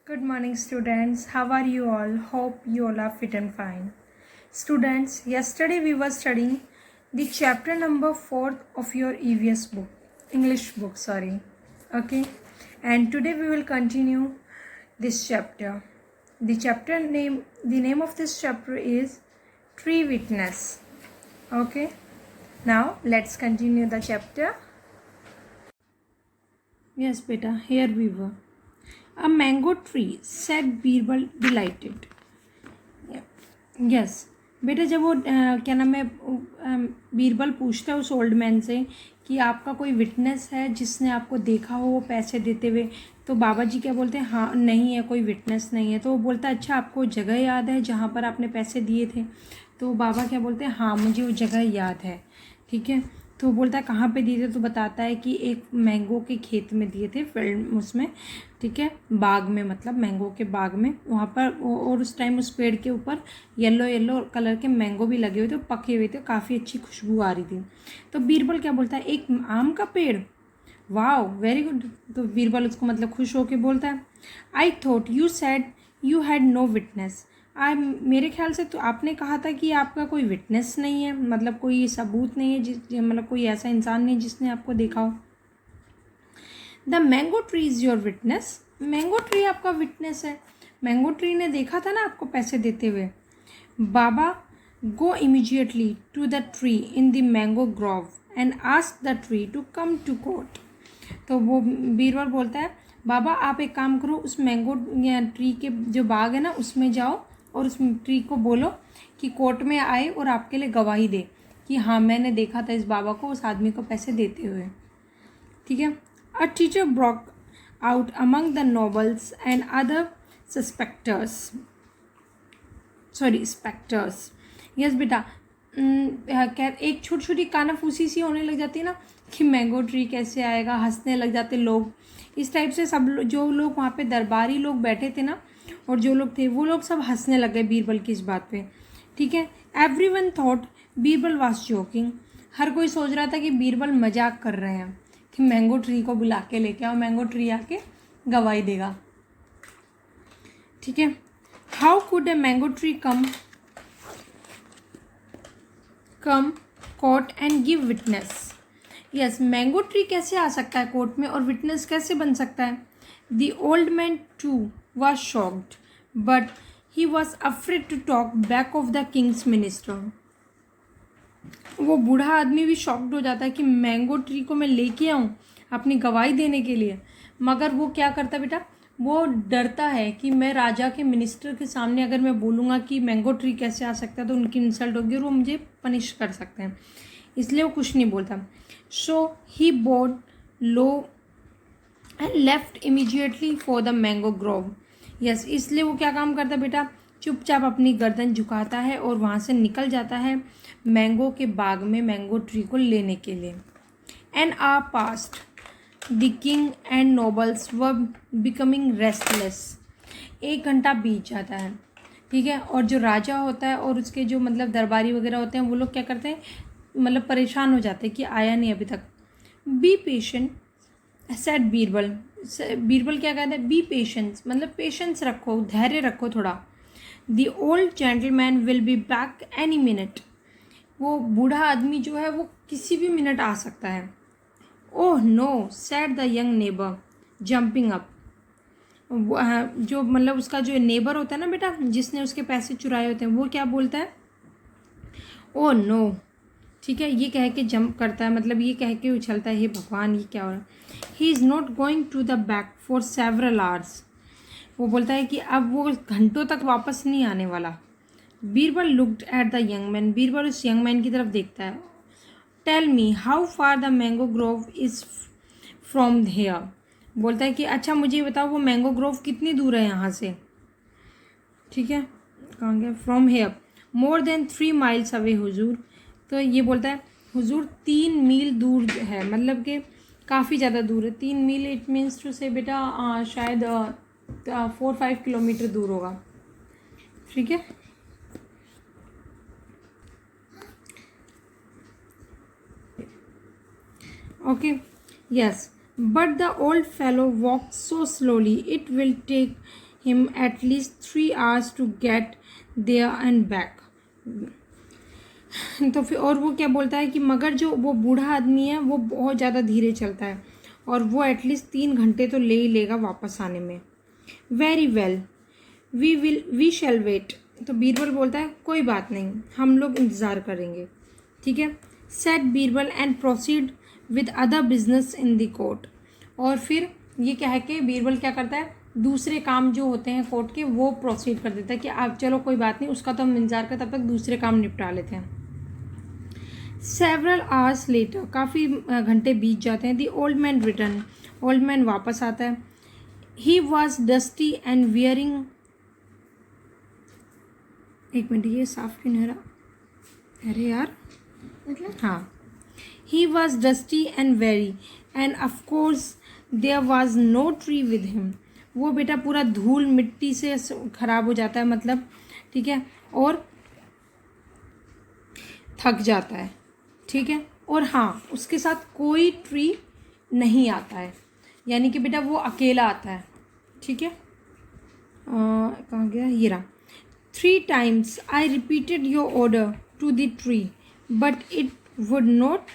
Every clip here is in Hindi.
Good morning, students. How are you all? Hope you all are fit and fine. Students, yesterday we were studying the chapter number 4 of your EVS book, English book, sorry. Okay, and today we will continue this chapter. The name of this chapter is Tree Witness. Okay, now let's continue the chapter. Yes, beta, here we were. A mango tree, said Birbal delighted. Yes बेटा जब वो क्या नाम है बीरबल पूछता है उस ओल्ड मैन से कि आपका कोई विटनेस है जिसने आपको देखा हो वो पैसे देते हुए, तो बाबा जी क्या बोलते हैं, हाँ नहीं है, कोई विटनेस नहीं है। तो वो बोलता है अच्छा आपको जगह याद है जहाँ पर आपने पैसे दिए थे? तो बाबा क्या बोलते हैं, हाँ मुझे वो जगह याद है। ठीक है, तो बोलता है कहाँ पे दिए थे? तो बताता है कि एक मैंगो के खेत में दिए थे, फील्ड उसमें, ठीक है, बाग में, मतलब मैंगो के बाग में वहाँ पर। और उस टाइम उस पेड़ के ऊपर येलो येलो कलर के मैंगो भी लगे हुए थे, पके हुए थे, काफ़ी अच्छी खुशबू आ रही थी। तो बीरबल क्या बोलता है, एक आम का पेड़, वाओ वेरी गुड। तो बीरबल उसको मतलब खुश होके बोलता है, I thought you said you had no witness. मेरे ख्याल से तो आपने कहा था कि आपका कोई विटनेस नहीं है, मतलब कोई सबूत नहीं है, मतलब कोई ऐसा इंसान नहीं जिसने आपको देखा हो। The mango tree is your witness. Mango tree आपका विटनेस है, मैंगो ट्री ने देखा था ना आपको पैसे देते हुए। बाबा go immediately to the tree in the mango grove and ask the tree to come to court. तो वो बीरबल बोलता है, बाबा आप एक काम करो, उस मैंगो ट्री के जो बाग है ना उसमें जाओ और उस ट्री को बोलो कि कोर्ट में आए और आपके लिए गवाही दे कि हाँ मैंने देखा था इस बाबा को उस आदमी को पैसे देते हुए। ठीक है, a teacher broke out among the nobles and other suspectors, sorry spectators. Yes बेटा, एक छोटी छोटी कानाफूसी सी होने लग जाती है ना कि मैंगो ट्री कैसे आएगा, हंसने लग जाते लोग। इस टाइप से सब जो लोग वहाँ पे दरबारी लोग बैठे थे ना और जो लोग थे वो लोग सब हंसने लग गए बीरबल की इस बात पे। ठीक है, everyone thought Birbal was joking. हर कोई सोच रहा था कि बीरबल मजाक कर रहे हैं कि मैंगो ट्री को बुला के लेके आओ, मैंगो ट्री आके गवाही देगा। ठीक है, how could a mango tree come court and give witness. Yes, mango tree कैसे आ सकता है कोर्ट में और विटनेस कैसे बन सकता है? The old man too was shocked but he was afraid to talk back of the king's minister. वो बूढ़ा आदमी भी शॉक्ड हो जाता है कि मैंगो ट्री को मैं लेके आऊँ अपनी गवाही देने के लिए, मगर वो क्या करता है बेटा, वो डरता है कि मैं राजा के मिनिस्टर के सामने अगर मैं बोलूँगा कि मैंगो ट्री कैसे आ सकता है तो उनकी इंसल्ट होगी और वो मुझे पनिश कर सकते हैं, इसलिए वो कुछ नहीं बोलता। So he bowed low and left immediately for the mango grove. Yes, इसलिए वो क्या काम करता है बेटा, चुपचाप अपनी गर्दन झुकाता है और वहाँ से निकल जाता है मैंगो के बाग में मैंगो ट्री को लेने के लिए। An hour past the king and nobles were becoming restless. 1 घंटा बीत जाता है, ठीक है, और जो राजा होता है और उसके जो मतलब दरबारी वगैरह होते हैं वो लोग क्या करते हैं, मतलब परेशान हो जाते हैं कि आया नहीं अभी तक। Be patient said Birbal. Birbal क्या कहते हैं, बी पेशेंस, मतलब पेशेंस रखो, धैर्य रखो थोड़ा। The old gentleman will be back any minute. वो बूढ़ा आदमी जो है वो किसी भी मिनट आ सकता है। Oh no, said the young neighbour jumping up. जो मतलब उसका जो नेबर होता है ना बेटा जिसने उसके पैसे चुराए होते हैं वो क्या बोलता है, ओह नो, ठीक है, ये कह के जंप करता है, मतलब ये कह के उछलता है, हे भगवान ये क्या हो रहा है। He is not going to the back for several hours. वो बोलता है कि अब वो घंटों तक वापस नहीं आने वाला। Birbal looked at the young man. Birbal उस यंग मैन की तरफ देखता है। Tell me how far the mango grove is from here. बोलता है कि अच्छा मुझे बताओ वो मैंगो ग्रोव कितनी दूर है यहाँ से। ठीक है, कहाँ गया, from here, more than 3 miles away हुजूर। तो ये बोलता है हुजूर 3 मील दूर है, मतलब कि काफ़ी ज़्यादा दूर है। 3 मील इट मीन्स टू से बेटा शायद 4-5 किलोमीटर दूर होगा। ठीक है, okay, yes, but the old fellow walk so slowly it will take him at least 3 hours to get there and back. तो फिर और वो क्या बोलता है कि मगर जो वो बूढ़ा आदमी है वो बहुत ज़्यादा धीरे चलता है और वो एटलीस्ट 3 घंटे तो ले ही लेगा वापस आने में. Very well, we shall wait. तो बीरबल बोलता है कोई बात नहीं, हम लोग इंतज़ार करेंगे. ठीक है. Set Birbal and proceed with other business in the court. और फिर ये कह के बीरबल क्या करता है, दूसरे काम जो होते हैं कोर्ट के वो प्रोसीड कर देता है कि आप चलो कोई बात नहीं, उसका तो हम इंतज़ार कर, तब तक दूसरे काम निपटा लेते हैं. सेवरल आवर्स लेटर, काफ़ी घंटे बीत जाते हैं. The old man return, old man वापस आता है. He was dusty and wearing, एक मिनट ये साफ क्यों नहीं रहा, अरे यार हाँ. He was dusty and very and of course there was no tree with him. वो बेटा पूरा धूल मिट्टी से ख़राब हो जाता है, मतलब ठीक है, और थक जाता है. ठीक है. और हाँ, उसके साथ कोई ट्री नहीं आता है, यानी कि बेटा वो अकेला आता है. ठीक है. कहाँ गया ये रहा. 3 times I repeated your order to the tree but it would not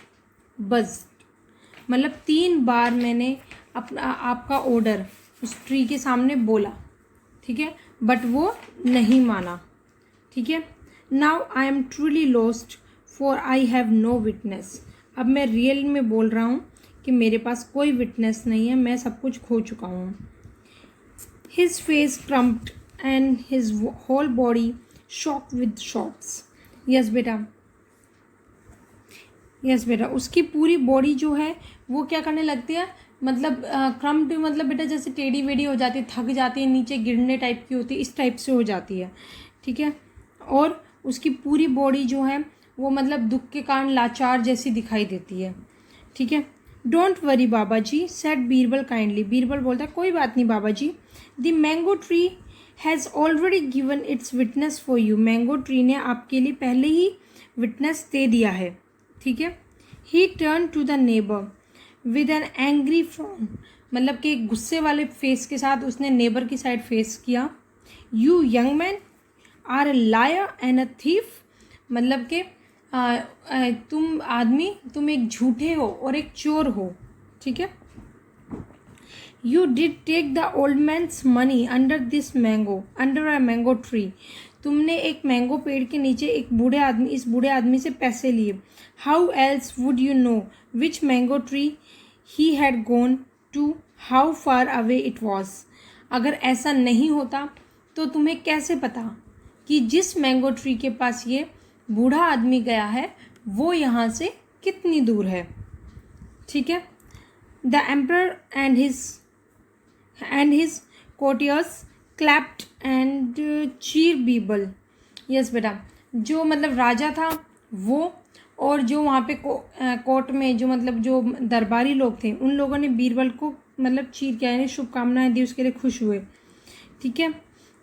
budge. मतलब 3 बार मैंने अपना आपका ऑर्डर उस ट्री के सामने बोला. ठीक है. बट वो नहीं माना. ठीक है. Now I am truly lost for I have no witness. अब मैं रियल में बोल रहा हूँ कि मेरे पास कोई विटनेस नहीं है, मैं सब कुछ खो चुका हूँ. His face crumpled and his whole body shook with shots. Yes बेटा, यस बेटा, उसकी पूरी बॉडी जो है वो क्या करने लगती है, मतलब क्रम्प्ड मतलब बेटा जैसे टेढ़ी वेढ़ी हो जाती है, थक जाती है, नीचे गिरने टाइप की होती है, इस टाइप से हो जाती है. ठीक है. और उसकी पूरी बॉडी जो है वो मतलब दुख के कारण लाचार जैसी दिखाई देती है. ठीक है. डोंट वरी बाबा जी, सेड बीरबल काइंडली. बीरबल बोलता है कोई बात नहीं बाबा जी. The mango tree has already given its witness for you. Mango tree ने आपके लिए पहले ही विटनेस दे दिया है. ठीक है. He turn to the neighbour with an angry frown, मतलब कि गुस्से वाले फेस के साथ उसने नेबर की साइड फेस किया. You young man are a liar and a thief, मतलब कि तुम आदमी, तुम एक झूठे हो और एक चोर हो. ठीक है. You did take the old man's money under this mango, under a mango tree. तुमने एक मैंगो पेड़ के नीचे एक बूढ़े आदमी, इस बूढ़े आदमी से पैसे लिए. How else would you know which mango tree he had gone to, how far away it was. अगर ऐसा नहीं होता तो तुम्हें कैसे पता कि जिस मैंगो ट्री के पास ये बूढ़ा आदमी गया है वो यहाँ से कितनी दूर है. ठीक है. The emperor and his courtiers clapped and चीर बीरबल. यस बेटा, जो मतलब राजा था वो और जो वहाँ पे कोर्ट में जो मतलब जो दरबारी लोग थे उन लोगों ने बीरबल को मतलब चीर किया, यानी शुभकामनाएं दी, उसके लिए खुश हुए. ठीक है.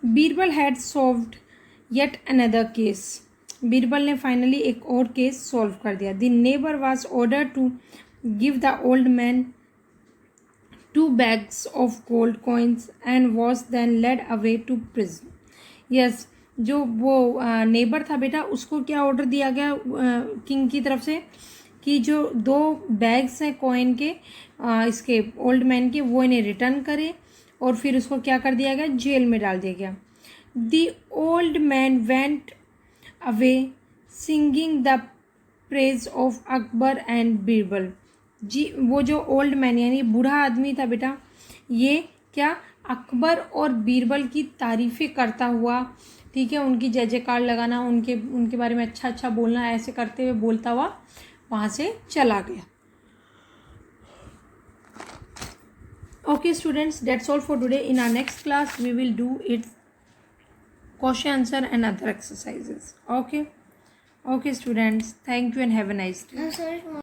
Birbal had solved yet another case. Birbal ने फाइनली एक और केस सॉल्व कर दिया. The neighbour was order to give the old man 2 bags of gold coins and was then led away to prison. Yes, जो वो नेबर था बेटा उसको क्या ऑर्डर दिया गया किंग की तरफ से कि जो 2 बैग्स हैं कॉइन के इसके ओल्ड मैन के वो इन्हें रिटर्न करे, और फिर उसको क्या कर दिया गया, जेल में डाल दिया गया. The old man went away singing the praise of Akbar and Birbal. जी वो जो ओल्ड मैन यानी बूढ़ा आदमी था बेटा, ये क्या अकबर और बीरबल की तारीफ़ें करता हुआ, ठीक है, उनकी जय जयकार लगाना, उनके बारे में अच्छा अच्छा बोलना, ऐसे करते हुए बोलता हुआ वहाँ से चला गया. Okay students, that's all for today. In our next class we will do its question answer and other exercises. Okay students, thank you and have a nice day.